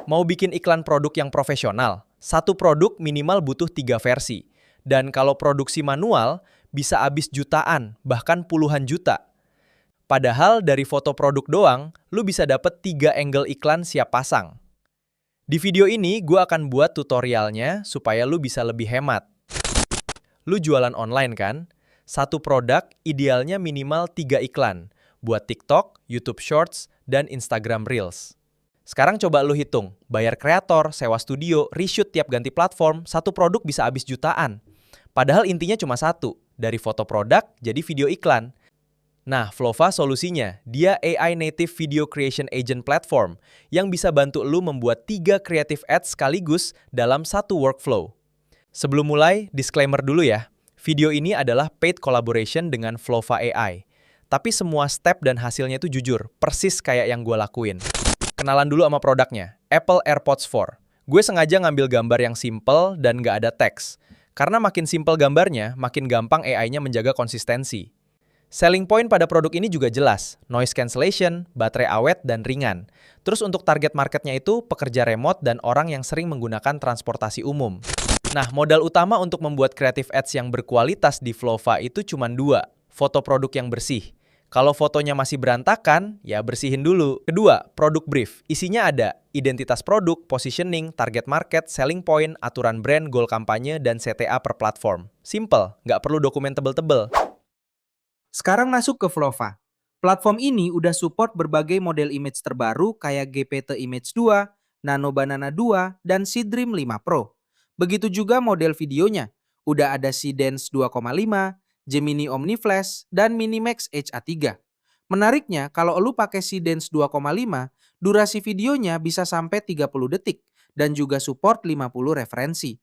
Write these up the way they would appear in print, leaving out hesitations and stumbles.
Mau bikin iklan produk yang profesional, satu produk minimal butuh 3 versi. Dan kalau produksi manual, bisa habis jutaan, bahkan puluhan juta. Padahal dari foto produk doang, lu bisa dapet 3 angle iklan siap pasang. Di video ini, gue akan buat tutorialnya supaya lu bisa lebih hemat. Lu jualan online kan? Satu produk idealnya minimal 3 iklan, buat TikTok, YouTube Shorts, dan Instagram Reels. Sekarang coba lu hitung, bayar kreator, sewa studio, reshoot tiap ganti platform, satu produk bisa habis jutaan. Padahal intinya cuma satu, dari foto produk jadi video iklan. Nah, Flova solusinya, dia AI Native Video Creation Agent Platform yang bisa bantu lu membuat 3 creative ads sekaligus dalam satu workflow. Sebelum mulai, disclaimer dulu ya. Video ini adalah paid collaboration dengan Flova AI. Tapi semua step dan hasilnya itu jujur, persis kayak yang gue lakuin. Kenalan dulu sama produknya, Apple AirPods 4. Gue sengaja ngambil gambar yang simple dan nggak ada teks. Karena makin simple gambarnya, makin gampang AI-nya menjaga konsistensi. Selling point pada produk ini juga jelas, noise cancellation, baterai awet, dan ringan. Terus untuk target marketnya itu pekerja remote dan orang yang sering menggunakan transportasi umum. Nah, modal utama untuk membuat creative ads yang berkualitas di Flova itu cuma 2, foto produk yang bersih. Kalau fotonya masih berantakan, ya bersihin dulu. Kedua, produk brief. Isinya ada identitas produk, positioning, target market, selling point, aturan brand, goal kampanye, dan CTA per platform. Simple, nggak perlu dokumen tebel-tebel. Sekarang masuk ke Flova. Platform ini udah support berbagai model image terbaru kayak GPT Image 2, Nano Banana 2, dan Seedream 5 Pro. Begitu juga model videonya. Udah ada Seedance 2,5, Gemini OmniFlash, dan Minimax HA3. Menariknya, kalau lu pakai Seedance 2,5, durasi videonya bisa sampai 30 detik dan juga support 50 referensi.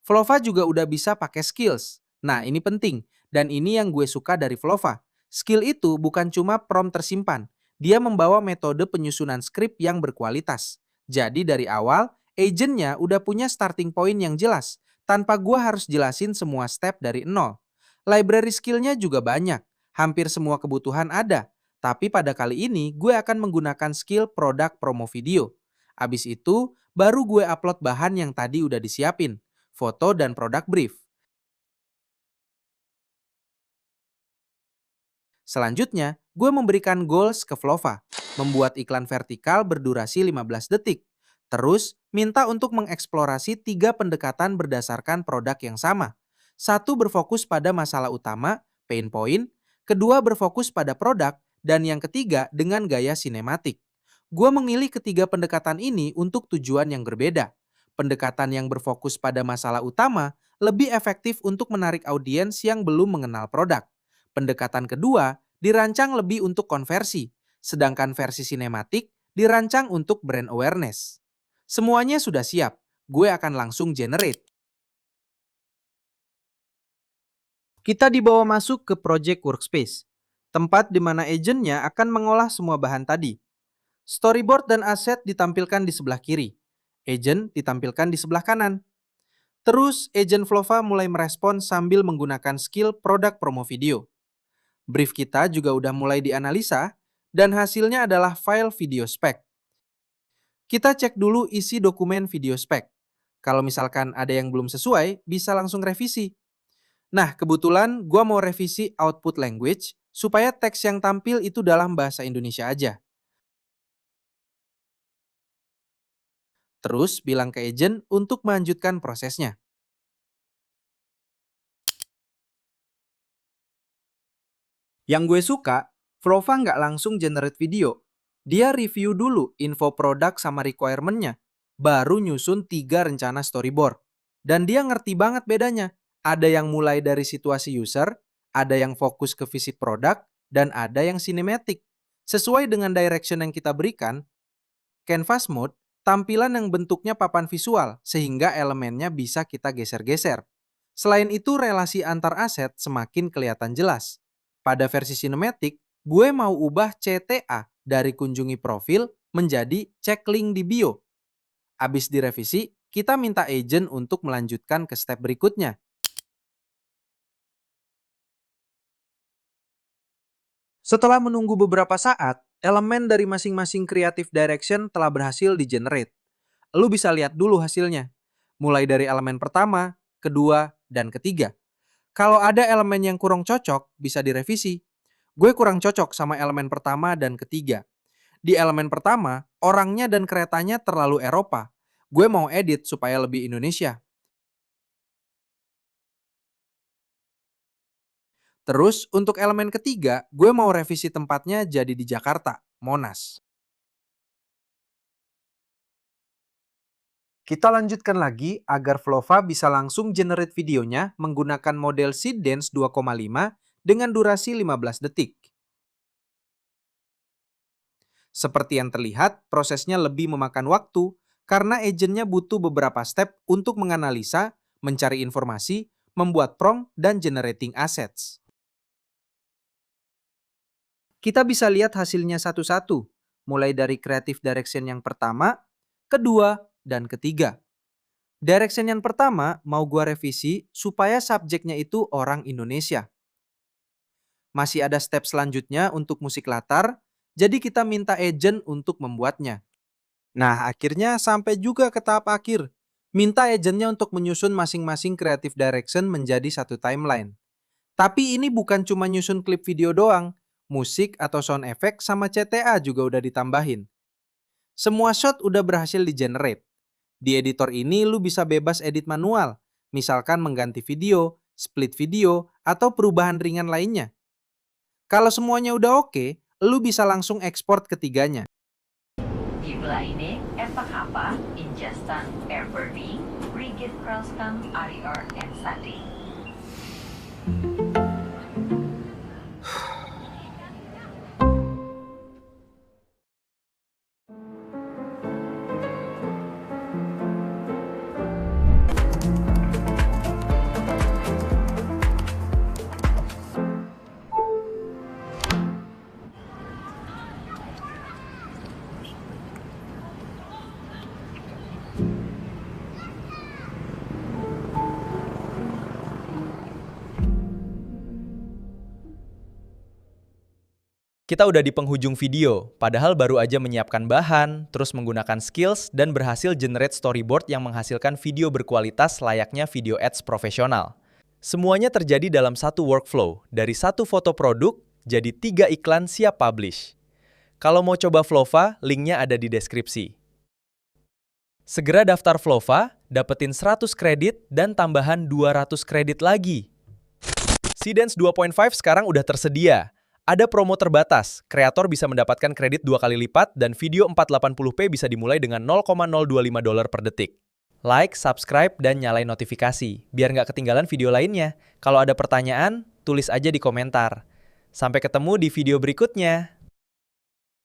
Flova juga udah bisa pakai skills. Nah, ini penting. Dan ini yang gue suka dari Flova. Skill itu bukan cuma prompt tersimpan. Dia membawa metode penyusunan skrip yang berkualitas. Jadi dari awal, agentnya udah punya starting point yang jelas. Tanpa gue harus jelasin semua step dari nol. Library skillnya juga banyak. Hampir semua kebutuhan ada. Tapi pada kali ini, gue akan menggunakan skill produk promo video. Abis itu, baru gue upload bahan yang tadi udah disiapin. Foto dan produk brief. Selanjutnya, gue memberikan goals ke Flova, membuat iklan vertikal berdurasi 15 detik. Terus, minta untuk mengeksplorasi 3 pendekatan berdasarkan produk yang sama. Satu berfokus pada masalah utama, pain point, kedua berfokus pada produk, dan yang ketiga dengan gaya sinematik. Gue memilih ketiga pendekatan ini untuk tujuan yang berbeda. Pendekatan yang berfokus pada masalah utama lebih efektif untuk menarik audiens yang belum mengenal produk. Pendekatan kedua dirancang lebih untuk konversi, sedangkan versi sinematik dirancang untuk brand awareness. Semuanya sudah siap, gue akan langsung generate. Kita dibawa masuk ke Project Workspace, tempat di mana agentnya akan mengolah semua bahan tadi. Storyboard dan aset ditampilkan di sebelah kiri, agent ditampilkan di sebelah kanan. Terus, agent Flova mulai merespon sambil menggunakan skill produk promo video. Brief kita juga udah mulai dianalisa, dan hasilnya adalah file video spec. Kita cek dulu isi dokumen video spec. Kalau misalkan ada yang belum sesuai, bisa langsung revisi. Nah, kebetulan gua mau revisi output language supaya teks yang tampil itu dalam bahasa Indonesia aja. Terus bilang ke agent untuk melanjutkan prosesnya. Yang gue suka, Flova nggak langsung generate video. Dia review dulu info produk sama requirement-nya, baru nyusun 3 rencana storyboard. Dan dia ngerti banget bedanya. Ada yang mulai dari situasi user, ada yang fokus ke visit produk, dan ada yang cinematic. Sesuai dengan direction yang kita berikan, Canvas Mode, tampilan yang bentuknya papan visual, sehingga elemennya bisa kita geser-geser. Selain itu, relasi antar aset semakin kelihatan jelas. Pada versi sinematik, gue mau ubah CTA dari kunjungi profil menjadi cek link di bio. Abis direvisi, kita minta agent untuk melanjutkan ke step berikutnya. Setelah menunggu beberapa saat, elemen dari masing-masing creative direction telah berhasil di-generate. Lu bisa lihat dulu hasilnya, mulai dari elemen pertama, kedua, dan ketiga. Kalau ada elemen yang kurang cocok, bisa direvisi. Gue kurang cocok sama elemen pertama dan ketiga. Di elemen pertama, orangnya dan keretanya terlalu Eropa. Gue mau edit supaya lebih Indonesia. Terus untuk elemen ketiga, gue mau revisi tempatnya jadi di Jakarta, Monas. Kita lanjutkan lagi agar Flova bisa langsung generate videonya menggunakan model Seedance 2,5 dengan durasi 15 detik. Seperti yang terlihat, prosesnya lebih memakan waktu karena agentnya butuh beberapa step untuk menganalisa, mencari informasi, membuat prompt, dan generating assets. Kita bisa lihat hasilnya satu-satu, mulai dari creative direction yang pertama, kedua, dan ketiga. Direction yang pertama mau gua revisi supaya subjeknya itu orang Indonesia. Masih ada step selanjutnya untuk musik latar, jadi kita minta agent untuk membuatnya. Nah, akhirnya sampai juga ke tahap akhir. Minta agentnya untuk menyusun masing-masing creative direction menjadi satu timeline. Tapi ini bukan cuma nyusun klip video doang. Musik atau sound effect sama CTA juga udah ditambahin. Semua shot udah berhasil di-generate. Di editor ini lu bisa bebas edit manual, misalkan mengganti video, split video, atau perubahan ringan lainnya. Kalau semuanya udah oke, lu bisa langsung ekspor ketiganya. Jumlah ini FHP, Ingestan, Airburning, Rigid Crosscam, RER, and Sati. Kita udah di penghujung video, padahal baru aja menyiapkan bahan, terus menggunakan skills, dan berhasil generate storyboard yang menghasilkan video berkualitas layaknya video ads profesional. Semuanya terjadi dalam satu workflow, dari satu foto produk, jadi 3 iklan siap publish. Kalau mau coba Flova, linknya ada di deskripsi. Segera daftar Flova, dapetin 100 kredit, dan tambahan 200 kredit lagi. Seedance 2.5 sekarang udah tersedia. Ada promo terbatas, kreator bisa mendapatkan kredit 2 kali lipat dan video 480p bisa dimulai dengan $0,025 per detik. Like, subscribe, dan nyalain notifikasi, biar nggak ketinggalan video lainnya. Kalau ada pertanyaan, tulis aja di komentar. Sampai ketemu di video berikutnya.